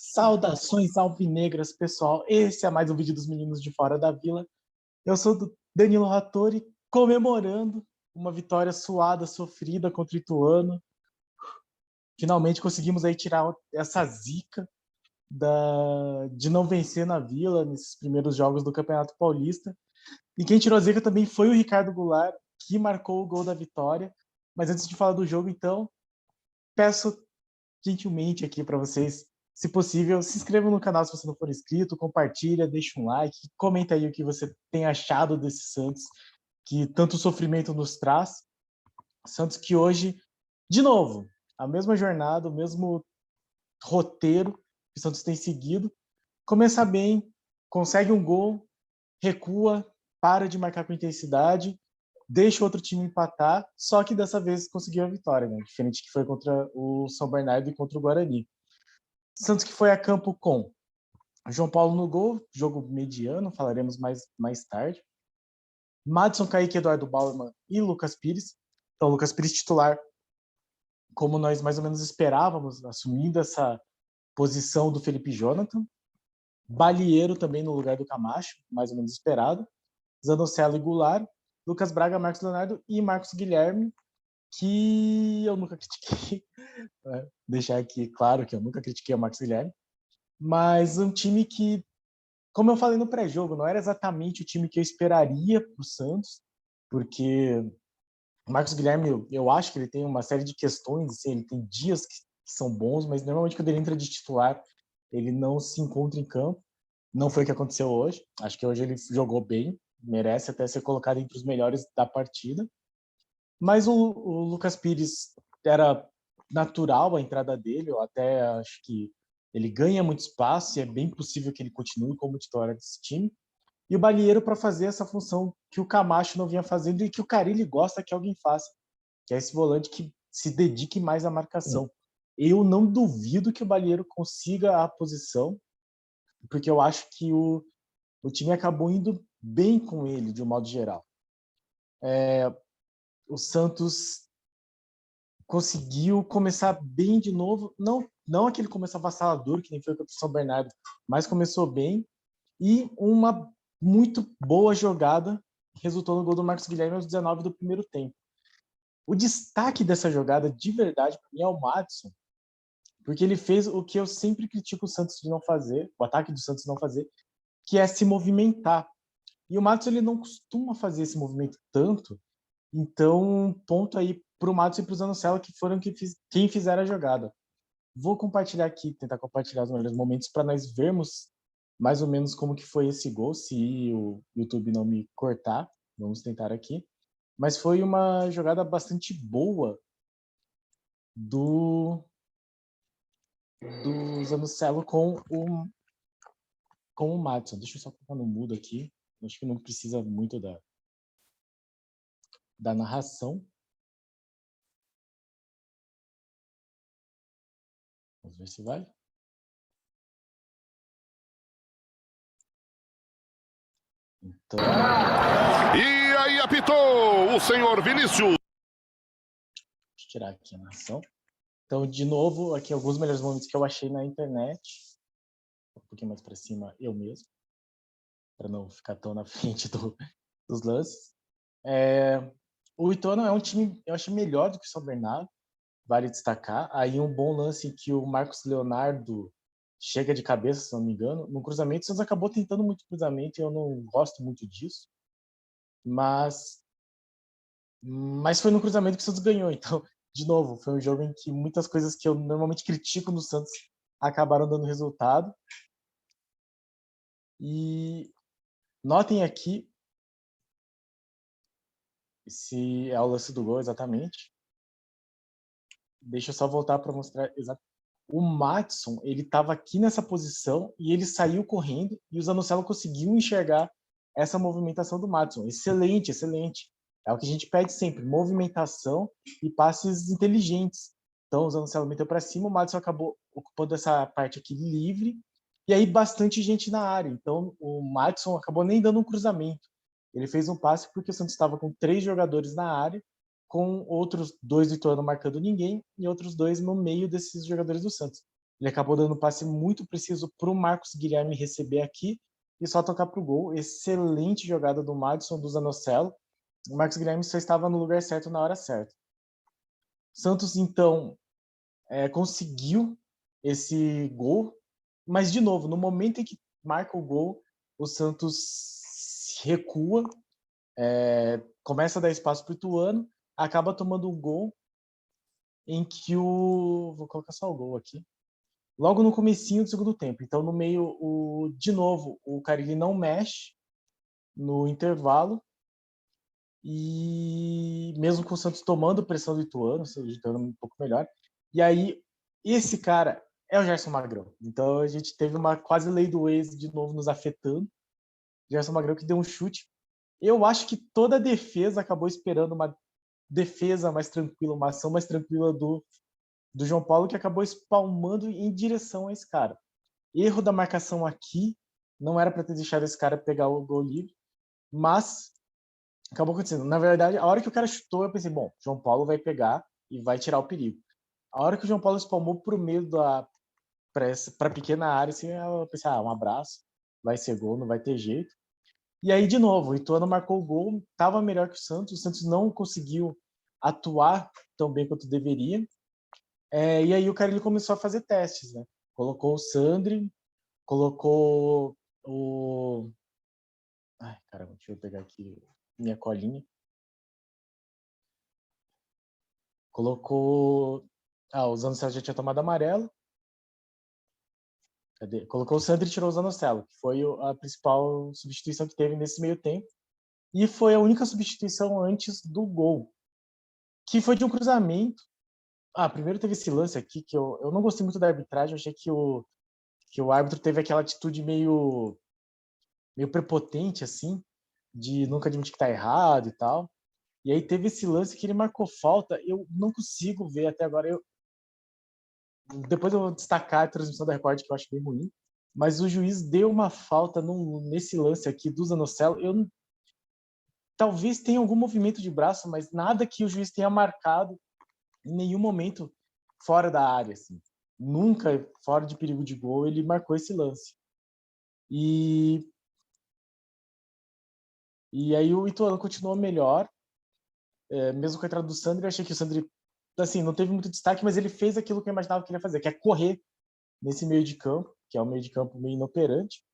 Saudações alvinegras, pessoal. Esse é mais um vídeo dos meninos de fora da vila. Eu sou do Danilo Rattori, comemorando uma vitória suada, sofrida contra o Ituano. Finalmente conseguimos aí tirar essa zica de não vencer na vila nesses primeiros jogos do Campeonato Paulista. E quem tirou a zica também foi o Ricardo Goulart, que marcou o gol da vitória. Mas antes de falar do jogo, então, peço gentilmente aqui para vocês, se possível, se inscreva no canal se você não for inscrito, compartilha, deixa um like, comenta aí o que você tem achado desse Santos, que tanto sofrimento nos traz. Santos que hoje, de novo, a mesma jornada, o mesmo roteiro que o Santos tem seguido, começa bem, consegue um gol, recua, para de marcar com intensidade, deixa o outro time empatar, só que dessa vez conseguiu a vitória, né? Diferente que foi contra o São Bernardo e contra o Guarani. Santos que foi a campo com João Paulo no gol, jogo mediano, falaremos mais tarde. Madison, Kaique, Eduardo Bauerman e Lucas Pires. Então, Lucas Pires titular, como nós mais ou menos esperávamos, assumindo essa posição do Felipe Jonathan. Balieiro também no lugar do Camacho, mais ou menos esperado. Zanocelo e Goulart. Lucas Braga, Marcos Leonardo e Marcos Guilherme, que eu nunca critiquei. Deixar aqui claro que eu nunca critiquei o Marcos Guilherme. Mas um time que, como eu falei no pré-jogo, não era exatamente o time que eu esperaria para o Santos, porque o Marcos Guilherme, eu acho que ele tem uma série de questões, assim, ele tem dias que são bons, mas normalmente quando ele entra de titular, ele não se encontra em campo. Não foi o que aconteceu hoje. Acho que hoje ele jogou bem, merece até ser colocado entre os melhores da partida. Mas o Lucas Pires era natural a entrada dele, eu até acho que ele ganha muito espaço e é bem possível que ele continue como titular desse time. E o Balieiro para fazer essa função que o Camacho não vinha fazendo e que o Carille gosta que alguém faça, que é esse volante que se dedique mais à marcação. Eu não duvido que o Balieiro consiga a posição, porque eu acho que o time acabou indo bem com ele, de um modo geral. O Santos conseguiu começar bem de novo, não aquele começo avassalador, que nem foi contra o São Bernardo, mas começou bem, e uma muito boa jogada resultou no gol do Marcos Guilherme aos 19 do primeiro tempo. O destaque dessa jogada, de verdade, para mim, é o Madison, porque ele fez o que eu sempre critico o Santos de não fazer, o ataque do Santos não fazer, que é se movimentar. E o Madison, ele não costuma fazer esse movimento tanto, então, ponto aí para o Madison e para o Zanocelo, que foram quem fizeram a jogada. Vou compartilhar aqui, tentar compartilhar os melhores momentos para nós vermos mais ou menos como que foi esse gol, se o YouTube não me cortar. Vamos tentar aqui. Mas foi uma jogada bastante boa do Zanocelo com o Madison. Deixa eu só colocar no mudo aqui. Acho que não precisa muito da narração. Vamos ver se vai. Então... E aí apitou o senhor Vinícius. Deixa eu tirar aqui a narração. Então, de novo, aqui alguns melhores momentos que eu achei na internet. Um pouquinho mais para cima, eu mesmo. Para não ficar tão na frente dos lances. O Ituano é um time, eu acho, melhor do que o São Bernardo. Vale destacar. Aí um bom lance que o Marcos Leonardo chega de cabeça, se não me engano. No cruzamento, o Santos acabou tentando muito cruzamento e eu não gosto muito disso. Mas foi no cruzamento que o Santos ganhou. Então, de novo, foi um jogo em que muitas coisas que eu normalmente critico no Santos acabaram dando resultado. E notem aqui, esse é o lance do gol exatamente. Deixa eu só voltar para mostrar exatamente. O Madison, ele estava aqui nessa posição e ele saiu correndo e o Zanocelo conseguiu enxergar essa movimentação do Madison. Excelente, excelente. É o que a gente pede sempre, movimentação e passes inteligentes. Então, o Zanocelo meteu para cima, o Madison acabou ocupando essa parte aqui livre e aí bastante gente na área. Então, o Madison acabou nem dando um cruzamento. Ele fez um passe porque o Santos estava com 3 jogadores na área, com outros 2 do Ituano marcando ninguém e outros 2 no meio desses jogadores do Santos. Ele acabou dando um passe muito preciso para o Marcos Guilherme receber aqui e só tocar para o gol. Excelente jogada do Madison, do Zanocelo. O Marcos Guilherme só estava no lugar certo na hora certa. Santos, então, conseguiu esse gol, mas, de novo, no momento em que marca o gol, o Santos recua, começa a dar espaço para o Ituano, acaba tomando um gol em que vou colocar só o gol aqui. Logo no comecinho do segundo tempo. Então, no meio, de novo, o Carille não mexe no intervalo. E mesmo com o Santos tomando pressão do Ituano, ajudando um pouco melhor. E aí, esse cara é o Gerson Magrão. Então, a gente teve uma quase lei do ex de novo nos afetando. Gerson Magrão que deu um chute. Eu acho que toda a defesa acabou esperando uma defesa mais tranquila, uma ação mais tranquila do João Paulo, que acabou espalmando em direção a esse cara. Erro da marcação aqui, não era para ter deixado esse cara pegar o gol livre, mas acabou acontecendo. Na verdade, a hora que o cara chutou, eu pensei, bom, João Paulo vai pegar e vai tirar o perigo. A hora que o João Paulo espalmou pro meio para pequena área, assim, eu pensei, um abraço, vai ser gol, não vai ter jeito. E aí, de novo, o Ituano marcou o gol, estava melhor que o Santos não conseguiu atuar tão bem quanto deveria. E aí o cara ele começou a fazer testes, né? Colocou o Sandri, colocou o... Ai, caramba, deixa eu pegar aqui minha colinha. Colocou... o Zanocelo já tinha tomado amarelo. Cadê? Colocou o Sandri e tirou o Zanocelo, que foi a principal substituição que teve nesse meio tempo. E foi a única substituição antes do gol, que foi de um cruzamento. Primeiro teve esse lance aqui, que eu não gostei muito da arbitragem, eu achei que o árbitro teve aquela atitude meio prepotente, assim, de nunca admitir que tá errado e tal. E aí teve esse lance que ele marcou falta, eu não consigo ver até agora. Depois eu vou destacar a transmissão da Record, que eu acho bem ruim, mas o juiz deu uma falta nesse lance aqui do Zanocelo. Talvez tenha algum movimento de braço, mas nada que o juiz tenha marcado em nenhum momento fora da área, assim. Nunca fora de perigo de gol ele marcou esse lance. E aí o Ituano continuou melhor, mesmo com a entrada do Sandri. Eu achei que o Sandri, assim, não teve muito destaque, mas ele fez aquilo que eu imaginava que ele ia fazer, que é correr nesse meio de campo, que é um meio de campo meio inoperante.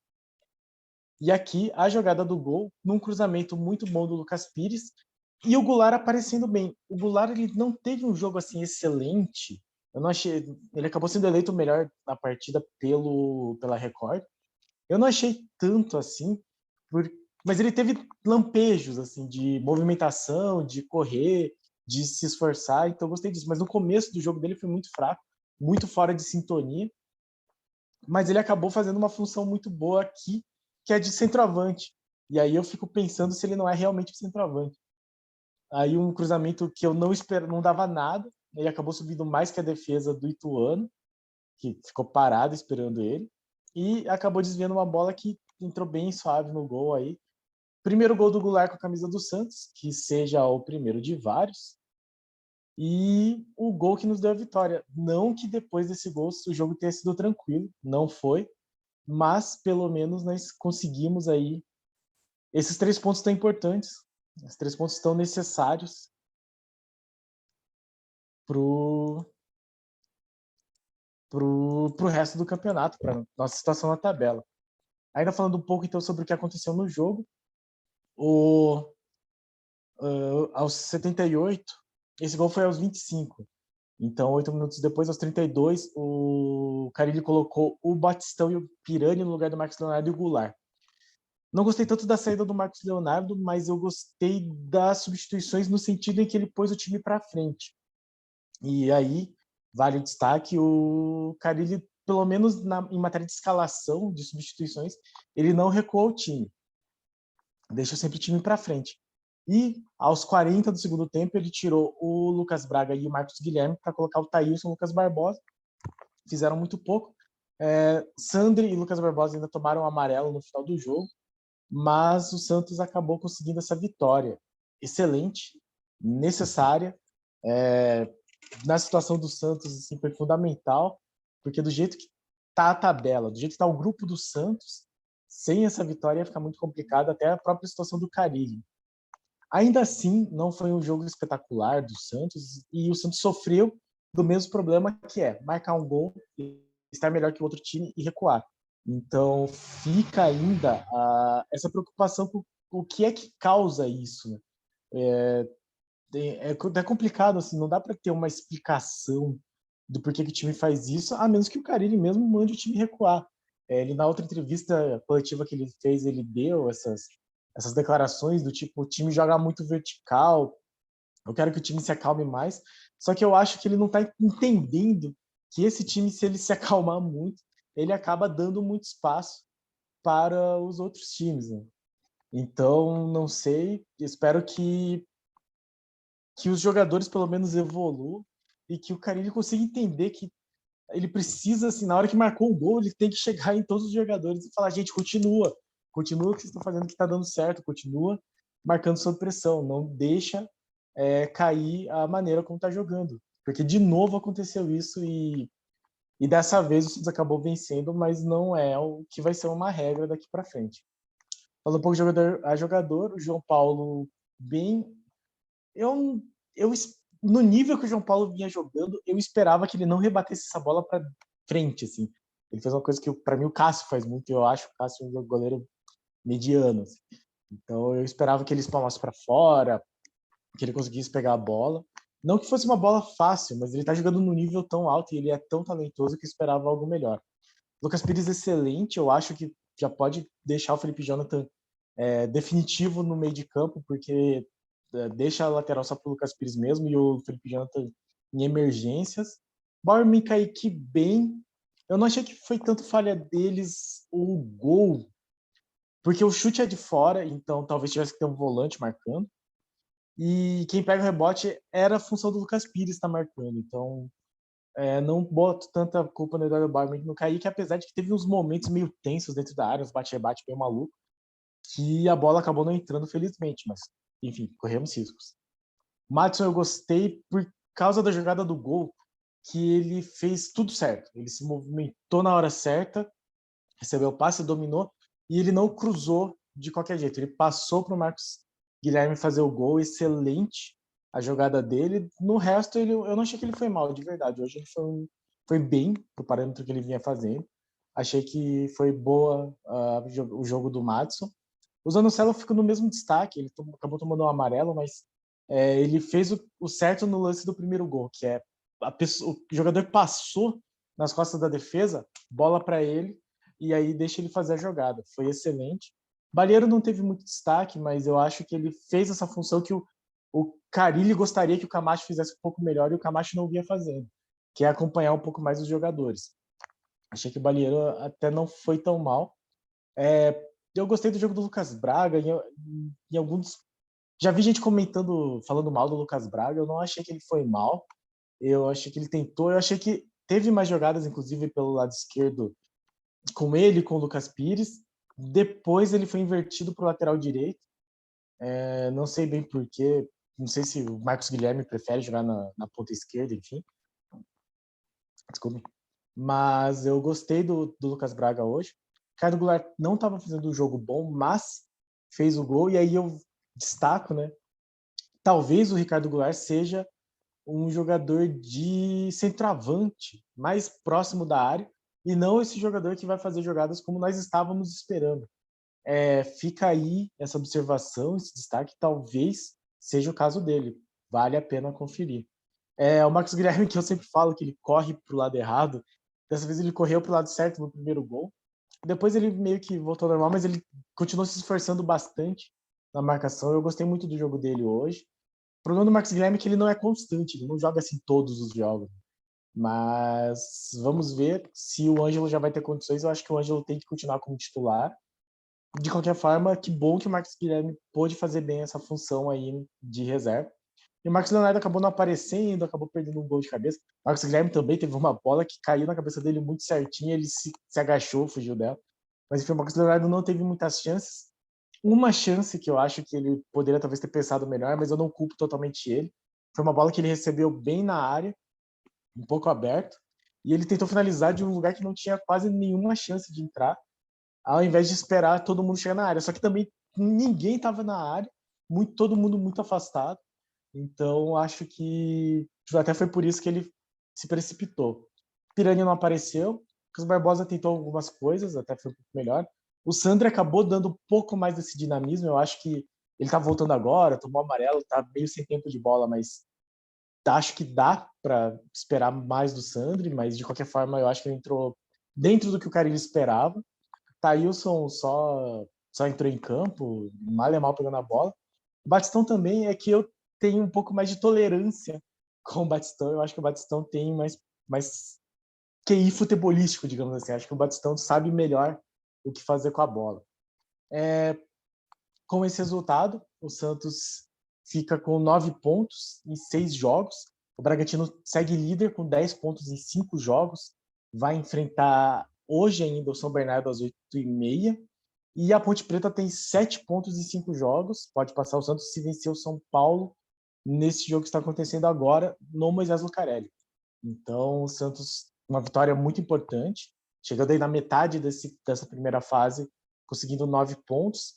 E aqui, a jogada do gol, num cruzamento muito bom do Lucas Pires, e o Goulart aparecendo bem. O Goulart, ele não teve um jogo, assim, excelente. Eu não achei... Ele acabou sendo eleito o melhor na partida pela Record. Eu não achei tanto, assim, mas ele teve lampejos, assim, de movimentação, de correr, de se esforçar, então eu gostei disso. Mas no começo do jogo dele foi muito fraco, muito fora de sintonia, mas ele acabou fazendo uma função muito boa aqui, que é de centroavante. E aí eu fico pensando se ele não é realmente o centroavante. Aí um cruzamento que eu não espero, não dava nada, ele acabou subindo mais que a defesa do Ituano, que ficou parado esperando ele, e acabou desviando uma bola que entrou bem suave no gol aí. Primeiro gol do Goulart com a camisa do Santos, que seja o primeiro de vários, e o gol que nos deu a vitória. Não que depois desse gol o jogo tenha sido tranquilo, não foi, mas pelo menos nós conseguimos aí. Esses 3 pontos tão importantes, os 3 pontos tão necessários pro resto do campeonato, para nossa situação na tabela. Ainda falando um pouco então sobre o que aconteceu no jogo, aos 78, esse gol foi aos 25. Então, 8 minutos depois, aos 32, o Carille colocou o Batistão e o Pirani no lugar do Marcos Leonardo e o Goulart. Não gostei tanto da saída do Marcos Leonardo, mas eu gostei das substituições no sentido em que ele pôs o time para frente. E aí, vale o destaque, o Carille, pelo menos em matéria de escalação, de substituições, ele não recuou o time. Deixa sempre o time para frente. E aos 40 do segundo tempo, ele tirou o Lucas Braga e o Marcos Guilherme para colocar o Thailson e o Lucas Barbosa. Fizeram muito pouco. Sandri e Lucas Barbosa ainda tomaram um amarelo no final do jogo, mas o Santos acabou conseguindo essa vitória excelente, necessária. Na situação do Santos, assim, foi fundamental. porque do jeito que tá a tabela, do jeito que tá o grupo do Santos, sem essa vitória ia ficar muito complicado, até a própria situação do Carille. Ainda assim, não foi um jogo espetacular do Santos, e o Santos sofreu do mesmo problema, que é marcar um gol, estar melhor que o outro time e recuar. Então, fica ainda essa preocupação com o que é que causa isso, né? É complicado, assim, não dá para ter uma explicação do porquê que o time faz isso, a menos que o Carille mesmo mande o time recuar. Ele, na outra entrevista coletiva que ele fez, ele deu essas declarações do tipo, o time joga muito vertical, eu quero que o time se acalme mais, só que eu acho que ele não está entendendo que esse time, se ele se acalmar muito, ele acaba dando muito espaço para os outros times, né? Então, não sei, espero que os jogadores pelo menos evoluam e que o Carille consiga entender que ele precisa, assim, na hora que marcou o gol, ele tem que chegar em todos os jogadores e falar, gente, continua o que vocês estão fazendo que está dando certo, continua marcando sob pressão, não deixa cair a maneira como está jogando, porque de novo aconteceu isso e dessa vez o Santos acabou vencendo, mas não é o que vai ser uma regra daqui para frente. Falando um pouco de jogador a jogador, o João Paulo bem, eu, eu no nível que o João Paulo vinha jogando, eu esperava que ele não rebatesse essa bola para frente, assim. Ele fez uma coisa que para mim o Cássio faz muito, eu acho o Cássio um goleiro mediano, assim. Então eu esperava que ele espalmasse para fora, que ele conseguisse pegar a bola. Não que fosse uma bola fácil, mas ele tá jogando num nível tão alto e ele é tão talentoso que eu esperava algo melhor. Lucas Pires excelente, eu acho que já pode deixar o Felipe Jonathan definitivo no meio de campo, porque deixa a lateral só pro Lucas Pires mesmo e o Felipe Jonathan em emergências. Bauer e Kaique bem. Eu não achei que foi tanto falha deles o gol, porque o chute é de fora, então talvez tivesse que ter um volante marcando. E quem pega o rebote era a função do Lucas Pires estar marcando. Então, não boto tanta culpa no Eduardo Bauer no Kaique, apesar de que teve uns momentos meio tensos dentro da área, uns bate-rebate meio maluco, que a bola acabou não entrando, felizmente, mas, enfim, corremos riscos. Madison eu gostei por causa da jogada do gol, que ele fez tudo certo. Ele se movimentou na hora certa, recebeu o passe, dominou, e ele não cruzou de qualquer jeito. Ele passou para o Marcos Guilherme fazer o gol, excelente a jogada dele. No resto, eu não achei que ele foi mal, de verdade. Hoje ele foi bem pro parâmetro que ele vinha fazendo. Achei que foi boa o jogo do Madison. O Zanocelo ficou no mesmo destaque, ele acabou tomando um amarelo, mas ele fez o certo no lance do primeiro gol, que é o jogador passou nas costas da defesa, bola para ele, e aí deixa ele fazer a jogada. Foi excelente. Balieiro não teve muito destaque, mas eu acho que ele fez essa função que o Carille gostaria que o Camacho fizesse um pouco melhor e o Camacho não vinha fazendo, que é acompanhar um pouco mais os jogadores. Achei que o Balieiro até não foi tão mal. Eu gostei do jogo do Lucas Braga, em alguns... Já vi gente comentando, falando mal do Lucas Braga, eu não achei que ele foi mal, eu achei que ele tentou, eu achei que teve mais jogadas, inclusive pelo lado esquerdo, com ele e com o Lucas Pires, depois ele foi invertido para o lateral direito, não sei bem porquê, não sei se o Marcos Guilherme prefere jogar na ponta esquerda, enfim, desculpe, mas eu gostei do Lucas Braga hoje. Ricardo Goulart não estava fazendo um jogo bom, mas fez o gol, e aí eu destaco, né? Talvez o Ricardo Goulart seja um jogador de centroavante, mais próximo da área, e não esse jogador que vai fazer jogadas como nós estávamos esperando. Fica aí essa observação, esse destaque, talvez seja o caso dele. Vale a pena conferir. O Marcos Guilherme, que eu sempre falo que ele corre para o lado errado, dessa vez ele correu para o lado certo no primeiro gol. Depois ele meio que voltou ao normal, mas ele continuou se esforçando bastante na marcação. Eu gostei muito do jogo dele hoje. O problema do Marcos Guilherme é que ele não é constante, ele não joga assim todos os jogos. Mas vamos ver se o Ângelo já vai ter condições. Eu acho que o Ângelo tem que continuar como titular. De qualquer forma, que bom que o Marcos Guilherme pôde fazer bem essa função aí de reserva. E o Marcos Leonardo acabou não aparecendo, acabou perdendo um gol de cabeça. O Marcos Guilherme também teve uma bola que caiu na cabeça dele muito certinho, ele se agachou, fugiu dela. Mas enfim, o Marcos Leonardo não teve muitas chances. Uma chance que eu acho que ele poderia talvez ter pensado melhor, mas eu não culpo totalmente ele. Foi uma bola que ele recebeu bem na área, um pouco aberto. e ele tentou finalizar de um lugar que não tinha quase nenhuma chance de entrar, ao invés de esperar todo mundo chegar na área. Só que também ninguém estava na área, todo mundo muito afastado. Então, acho que até foi por isso que ele se precipitou. Piranha não apareceu, Lucas Barbosa tentou algumas coisas, até foi um pouco melhor. O Sandri acabou dando um pouco mais desse dinamismo. Eu acho que ele tá voltando agora, tomou amarelo, tá meio sem tempo de bola, mas acho que dá para esperar mais do Sandri, mas de qualquer forma eu acho que ele entrou dentro do que o Carille esperava. Thailson só entrou em campo, mal e mal pegando a bola. O Batistão também é que eu tenho um pouco mais de tolerância com o Batistão. Eu acho que o Batistão tem mais QI futebolístico, digamos assim. Acho que o Batistão sabe melhor o que fazer com a bola. Com esse resultado, o Santos fica com 9 pontos em 6 jogos. O Bragantino segue líder com 10 pontos em 5 jogos. Vai enfrentar hoje ainda o São Bernardo às 8h30. E a Ponte Preta tem 7 pontos em 5 jogos. Pode passar o Santos se vencer o São Paulo nesse jogo que está acontecendo agora no Moisés Lucarelli. Então, o Santos, uma vitória muito importante, chegando aí na metade dessa primeira fase, conseguindo 9 pontos.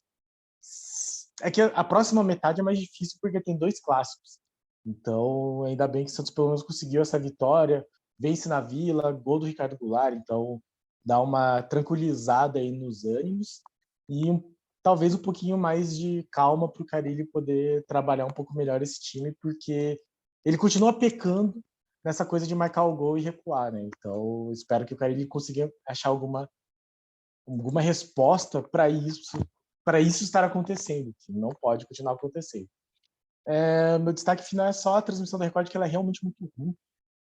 É que a próxima metade é mais difícil porque tem 2 clássicos. Então, ainda bem que o Santos pelo menos conseguiu essa vitória, vence na Vila, gol do Ricardo Goulart, então dá uma tranquilizada aí nos ânimos e talvez um pouquinho mais de calma para o Carille poder trabalhar um pouco melhor esse time, porque ele continua pecando nessa coisa de marcar o gol e recuar, né? Então, espero que o Carille consiga achar alguma resposta para isso estar acontecendo, que não pode continuar acontecendo. Meu destaque final é só a transmissão da Record, que ela é realmente muito ruim.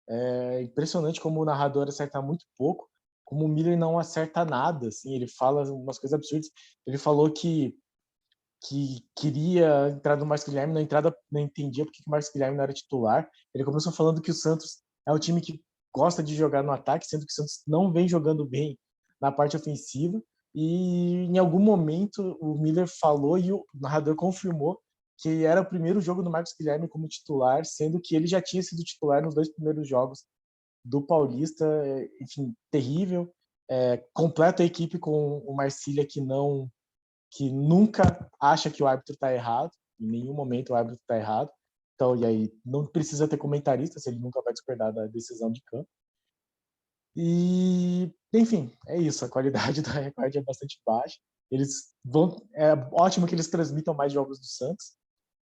É impressionante como o narrador acerta muito pouco, como o Miller não acerta nada, assim, ele fala umas coisas absurdas. Ele falou que queria entrar do Marcos Guilherme, na entrada não entendia porque o Marcos Guilherme não era titular. Ele começou falando que o Santos é um time que gosta de jogar no ataque, sendo que o Santos não vem jogando bem na parte ofensiva. E em algum momento o Miller falou e o narrador confirmou que era o primeiro jogo do Marcos Guilherme como titular, sendo que ele já tinha sido titular nos 2 primeiros jogos do Paulista. Enfim, terrível. Completa a equipe com o Marcília, que nunca acha que o árbitro está errado, em nenhum momento o árbitro está errado. Então, e aí não precisa ter comentarista, se ele nunca vai discordar da decisão de campo. E, enfim, é isso. A qualidade da Record é bastante baixa. É ótimo que eles transmitam mais jogos do Santos,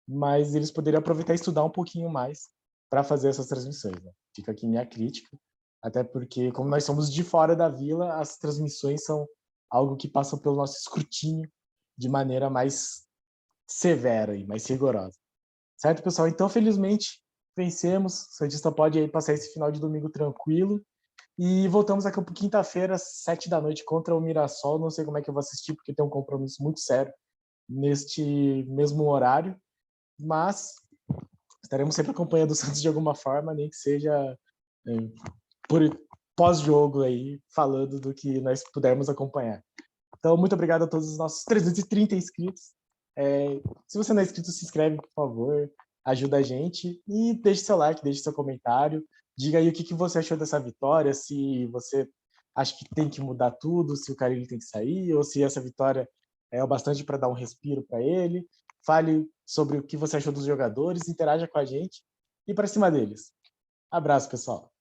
mas eles poderiam aproveitar e estudar um pouquinho mais para fazer essas transmissões. Né? Fica aqui minha crítica, até porque, como nós somos de fora da Vila, as transmissões são algo que passam pelo nosso escrutínio de maneira mais severa e mais rigorosa. Certo, pessoal? Então, felizmente, vencemos. O Santista pode aí passar esse final de domingo tranquilo. E voltamos aqui para quinta-feira, às 7h contra o Mirassol. Não sei como é que eu vou assistir, porque tem um compromisso muito sério neste mesmo horário. Mas estaremos sempre acompanhando o Santos de alguma forma, nem que seja por pós-jogo aí, falando do que nós pudermos acompanhar. Então, muito obrigado a todos os nossos 330 inscritos. Se você não é inscrito, se inscreve, por favor. Ajuda a gente. E deixe seu like, deixe seu comentário. Diga aí o que você achou dessa vitória, se você acha que tem que mudar tudo, se o Carille tem que sair, ou se essa vitória é o bastante para dar um respiro para ele. Fale sobre o que você achou dos jogadores, interaja com a gente e para cima deles. Abraço, pessoal.